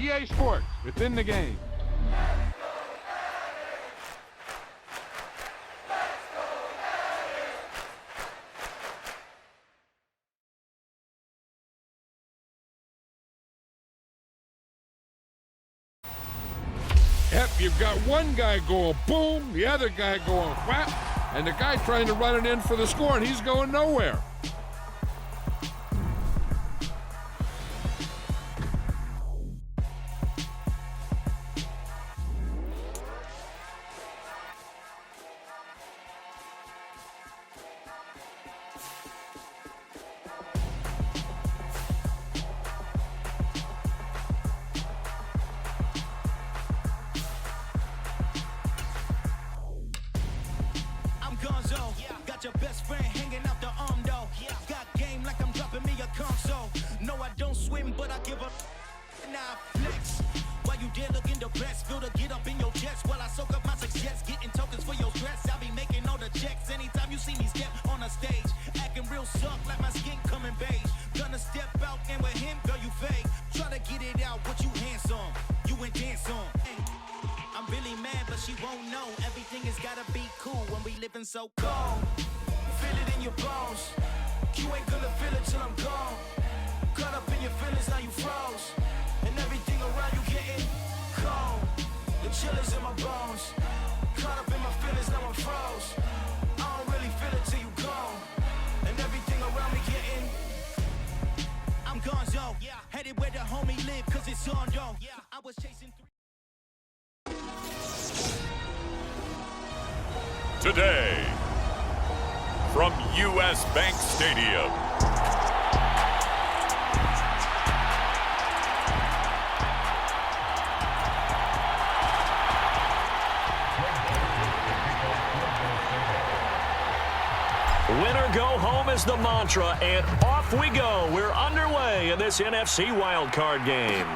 EA Sports. It's in the game. Yep, you've got one guy going boom, the other guy going whap, and the guy trying to run it in for the score, and he's going nowhere. Your best friend hanging out the arm though. Got game like I'm dropping me a console. No, I don't swim, but I give up. Now I flex. While you there looking depressed, feel to get up in your chest while I soak up my success. Getting tokens for your stress. I'll be making all the checks anytime you see me step on a stage. Acting real suck like my skin coming beige. Gonna step out and with him, girl, you fake. Try to get it out, but you handsome. You ain't dance on. I'm really mad, but she won't know. Everything has gotta be cool when we living so cold. Feel it in your bones. You ain't gonna feel it till I'm gone. Caught up in your feelings, now you froze. And everything around you getting cold. The chill is in my bones. Caught up in my feelings, now I'm froze. I don't really feel it till you gone. And everything around me getting I'm gonzo. Headed where the homie live, cause it's on though. I was chasing Today, from U.S. Bank Stadium. Winner go home is the mantra, and off we go. We're underway in this NFC wildcard game.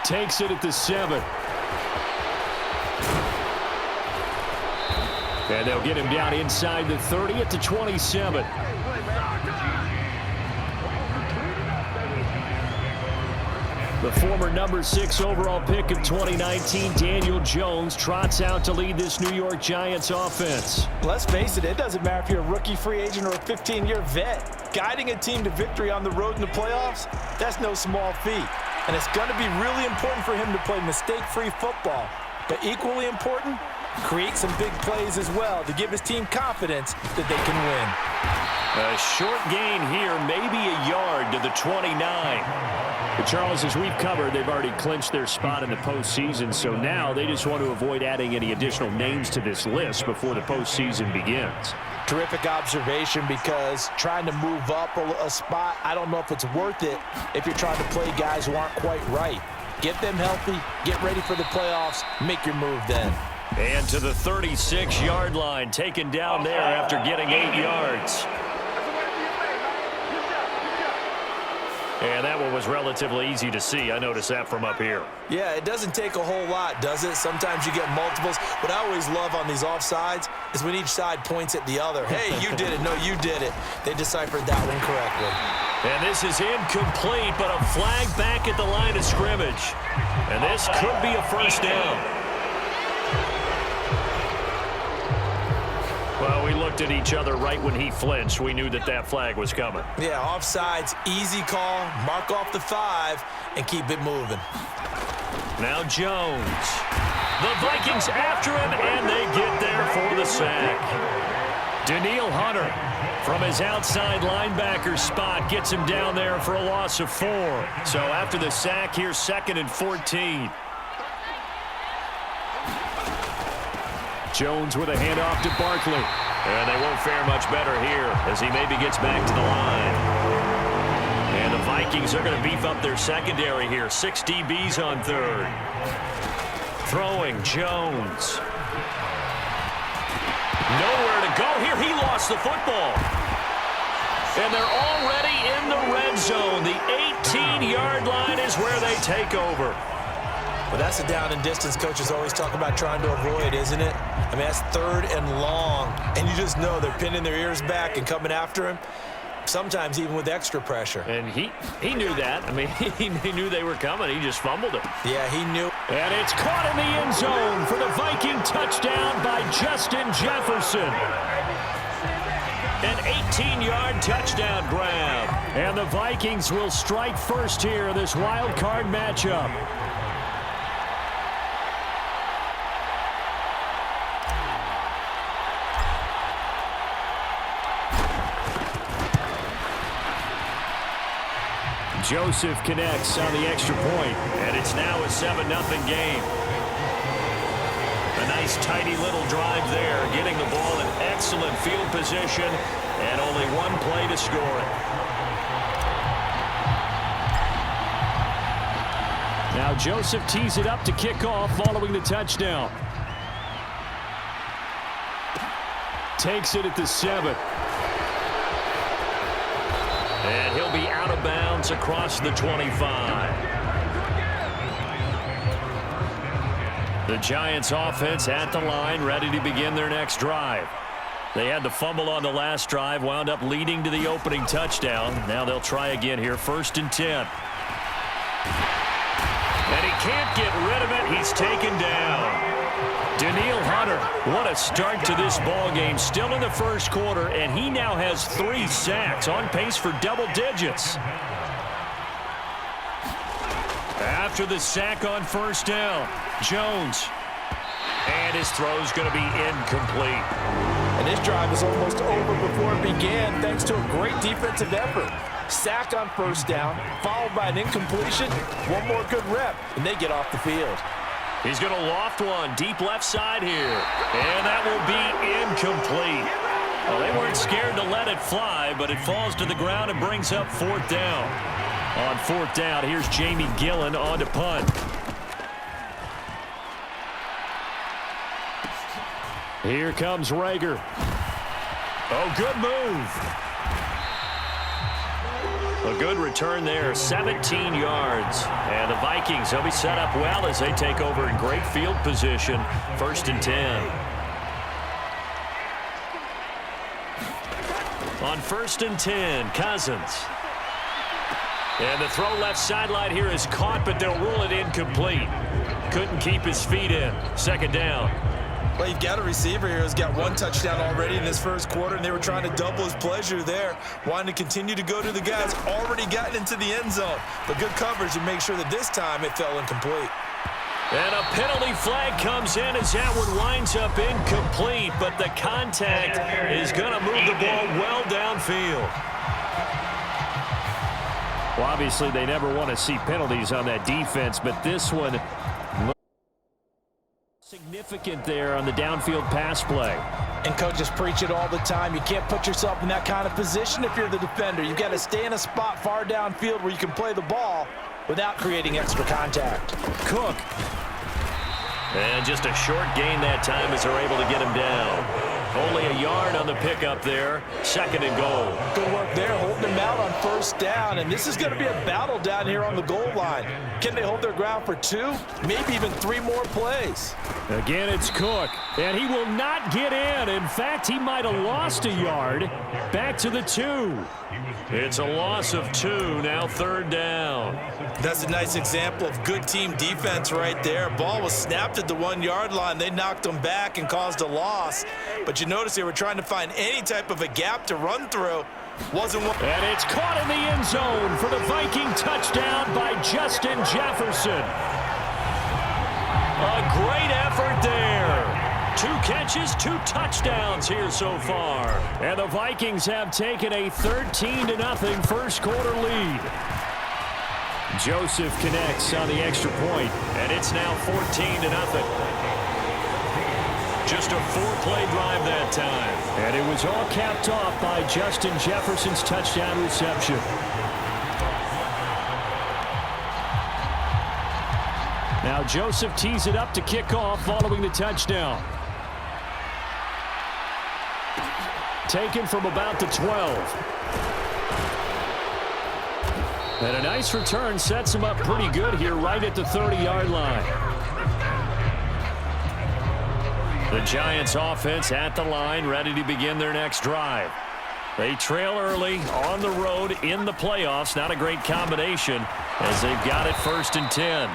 Takes it at the 7. And they'll get him down inside the 30 at the 27. The former number 6 overall pick of 2019, Daniel Jones, trots out to lead this New York Giants offense. Let's face it, it doesn't matter if you're a rookie free agent or a 15-year vet. Guiding a team to victory on the road in the playoffs, that's no small feat. And it's going to be really important for him to play mistake-free football. But equally important, create some big plays as well to give his team confidence that they can win. A short gain here, maybe a yard to the 29. But Charles, as we've covered, they've already clinched their spot in the postseason, so now they just want to avoid adding any additional names to this list before the postseason begins. Terrific observation, because trying to move up a spot, I don't know if it's worth it if you're trying to play guys who aren't quite right. Get them healthy, get ready for the playoffs, make your move then. And to the 36-yard line, taken down there after getting 8 yards. And that one was relatively easy to see. I noticed that from up here. Yeah, it doesn't take a whole lot, does it? Sometimes you get multiples. What I always love on these offsides is when each side points at the other. Hey, you did it. No, you did it. They deciphered that one correctly. And this is incomplete, but a flag back at the line of scrimmage. And this could be a first down. Well, we looked at each other right when he flinched. We knew that that flag was coming. Yeah, offsides, easy call, mark off the 5, and keep it moving. Now Jones. The Vikings after him, and they get there for the sack. Danielle Hunter from his outside linebacker spot gets him down there for a loss of 4. So after the sack, here's 2nd and 14. Jones with a handoff to Barkley. And they won't fare much better here as he maybe gets back to the line. And the Vikings are going to beef up their secondary here. 6 DBs on 3rd. Throwing Jones. Nowhere to go here. He lost the football. And they're already in the red zone. The 18-yard line is where they take over. Well, that's a down and distance coaches always talk about trying to avoid, isn't it? I mean, that's 3rd and long, and you just know they're pinning their ears back and coming after him. sometimes even with extra pressure. And he knew that. I mean, he knew they were coming. He just fumbled it. Yeah, he knew. And it's caught in the end zone for the Viking touchdown by Justin Jefferson. An 18-yard touchdown grab. And the Vikings will strike first here in this wild card matchup. Joseph connects on the extra point, and it's now a 7-0 game. A nice, tidy little drive there, getting the ball in excellent field position, and only one play to score it. Now Joseph tees it up to kick off following the touchdown. Takes it at the 7. And he'll be out of bounds across the 25. The Giants offense at the line, ready to begin their next drive. They had the fumble on the last drive, wound up leading to the opening touchdown. Now they'll try again here, 1st and 10. And he can't get rid of it. He's taken down. Danielle Hunter, what a start to this ball game. Still in the first quarter, and he now has 3 sacks, on pace for double digits. After the sack on 1st down, Jones. And his throw's going to be incomplete. And this drive is almost over before it began thanks to a great defensive effort. Sack on 1st down, followed by an incompletion. One more good rep, and they get off the field. He's going to loft one deep left side here. And that will be incomplete. Well, they weren't scared to let it fly, but it falls to the ground and brings up 4th down. On 4th down, here's Jamie Gillen on to punt. Here comes Rager. Oh, good move. A good return there, 17 yards. And the Vikings, they'll be set up well as they take over in great field position. 1st and 10. On 1st and 10, Cousins. And the throw left sideline here is caught, but they'll rule it incomplete. Couldn't keep his feet in. 2nd down. Well, you've got a receiver here who's got 1 touchdown already in this first quarter, and they were trying to double his pleasure there, wanting to continue to go to the guys already gotten into the end zone. But good coverage to make sure that this time it fell incomplete. And a penalty flag comes in as that one winds up incomplete, but the contact is going to move the ball well downfield. Well, obviously they never want to see penalties on that defense, but this one significant there on the downfield pass play. And coaches preach it all the time. You can't put yourself in that kind of position if you're the defender. You've got to stay in a spot far downfield where you can play the ball without creating extra contact. Cook. And just a short gain that time as they're able to get him down. Only a yard on the pickup there. 2nd and goal. Good work there, holding him out on 1st down. And this is going to be a battle down here on the goal line. Can they hold their ground for 2, maybe even 3 more plays? Again, it's Cook. And he will not get in. In fact, he might have lost a yard. Back to the 2. It's a loss of 2, now 3rd down. That's a nice example of good team defense right there. Ball was snapped at the 1-yard line. They knocked them back and caused a loss. But you notice they were trying to find any type of a gap to run through. Wasn't one. And it's caught in the end zone for the Viking touchdown by Justin Jefferson. A great effort there. 2 catches, 2 touchdowns here so far. And the Vikings have taken a 13-0 first quarter lead. Joseph connects on the extra point, and it's now 14-0. Just a 4-play drive that time. And it was all capped off by Justin Jefferson's touchdown reception. Now Joseph tees it up to kick off following the touchdown. Taken from about the 12. And a nice return sets him up pretty good here right at the 30-yard line. The Giants offense at the line, ready to begin their next drive. They trail early on the road in the playoffs. Not a great combination as they've got it 1st and 10.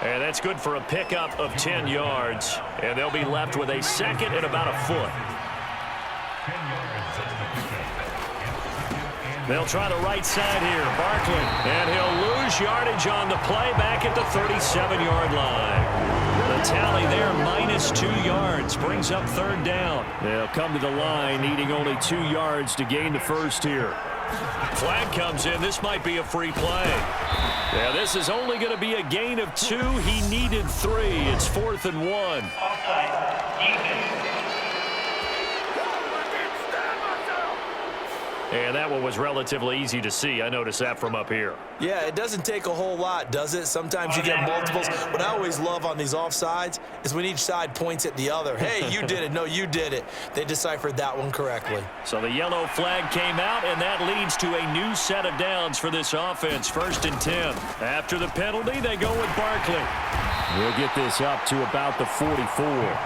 And that's good for a pickup of 10 yards. And they'll be left with a 2nd and about a foot. They'll try the right side here. Barkley. And he'll lose yardage on the play back at the 37-yard line. The tally there, -2 yards. Brings up 3rd down. They'll come to the line, needing only 2 yards to gain the first here. Flag comes in. This might be a free play. Yeah, this is only going to be a gain of 2. He needed 3. It's 4th and 1. And that one was relatively easy to see. I noticed that from up here. Yeah, it doesn't take a whole lot, does it? Sometimes you get multiples. What I always love on these offsides is when each side points at the other. Hey, you did it. No, you did it. They deciphered that one correctly. So the yellow flag came out, and that leads to a new set of downs for this offense. 1st and 10. After the penalty, they go with Barkley. We'll get this up to about the 44.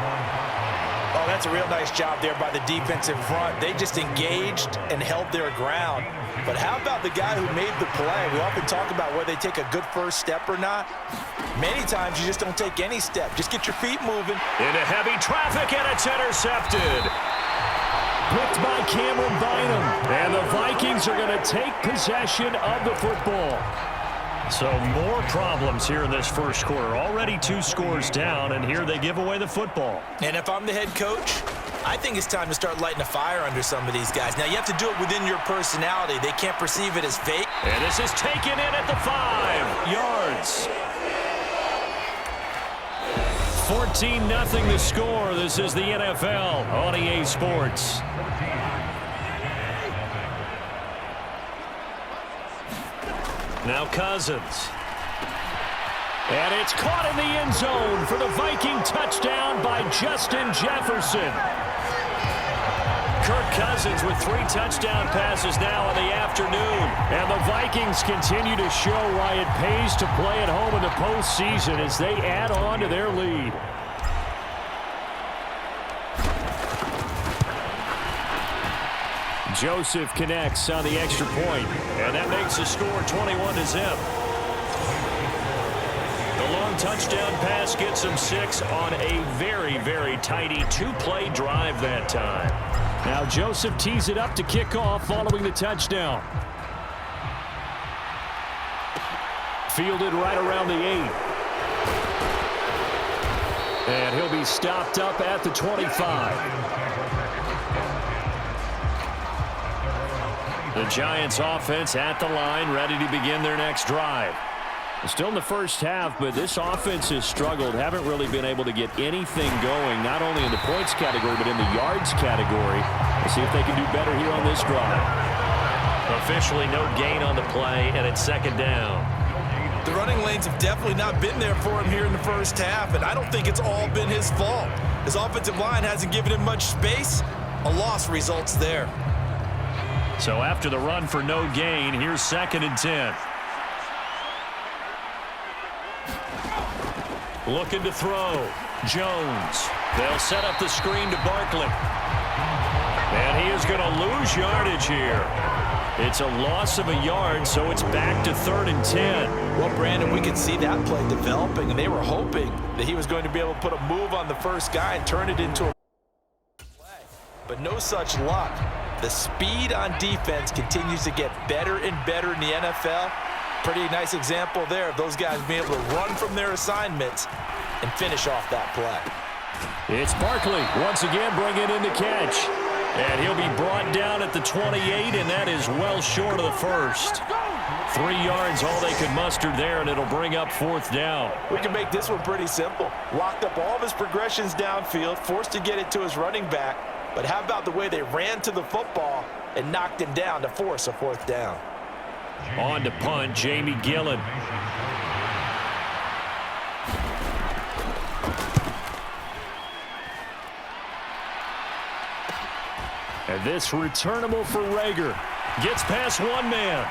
Oh, that's a real nice job there by the defensive front. They just engaged and held their ground. But how about the guy who made the play? We often talk about whether they take a good first step or not. Many times you just don't take any step. Just get your feet moving. Into heavy traffic, and it's intercepted. Picked by Cameron Bynum. And the Vikings are going to take possession of the football. So more problems here in this first quarter. Already 2 scores down, and here they give away the football. And if I'm the head coach, I think it's time to start lighting a fire under some of these guys. Now, you have to do it within your personality. They can't perceive it as fake. And this is taken in at the 5 yards. 14-0 the score. This is the NFL on EA Sports. Now Cousins. And it's caught in the end zone for the Viking touchdown by Justin Jefferson. Kirk Cousins with 3 touchdown passes now in the afternoon. And the Vikings continue to show why it pays to play at home in the postseason as they add on to their lead. Joseph connects on the extra point. And that makes the score 21-0. The long touchdown pass gets them 6 on a very, very tidy 2-play drive that time. Now Joseph tees it up to kick off following the touchdown. Fielded right around the 8. And he'll be stopped up at the 25. The Giants offense at the line, ready to begin their next drive. Still in the first half, but this offense has struggled. Haven't really been able to get anything going, not only in the points category, but in the yards category. We'll see if they can do better here on this drive. Officially no gain on the play, and it's 2nd down. The running lanes have definitely not been there for him here in the first half, and I don't think it's all been his fault. His offensive line hasn't given him much space. A loss results there. So after the run for no gain, here's 2nd and 10. Looking to throw. Jones. They'll set up the screen to Barkley. And he is going to lose yardage here. It's a loss of a yard, so it's back to 3rd and 10. Well, Brandon, we could see that play developing, and they were hoping that he was going to be able to put a move on the first guy and turn it into a play. But no such luck. The speed on defense continues to get better and better in the NFL. Pretty nice example there of those guys being able to run from their assignments and finish off that play. It's Barkley once again bringing in the catch. And he'll be brought down at the 28, and that is well short of the first. 3 yards, all they could muster there, and it'll bring up 4th down. We can make this one pretty simple. Locked up all of his progressions downfield, forced to get it to his running back. But how about the way they ran to the football and knocked him down to force a 4th down? On to punt, Jamie Gillen. And this returnable for Rager. Gets past one man.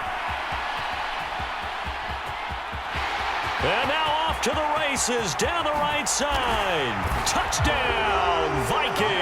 And now off to the races down the right side. Touchdown, Vikings.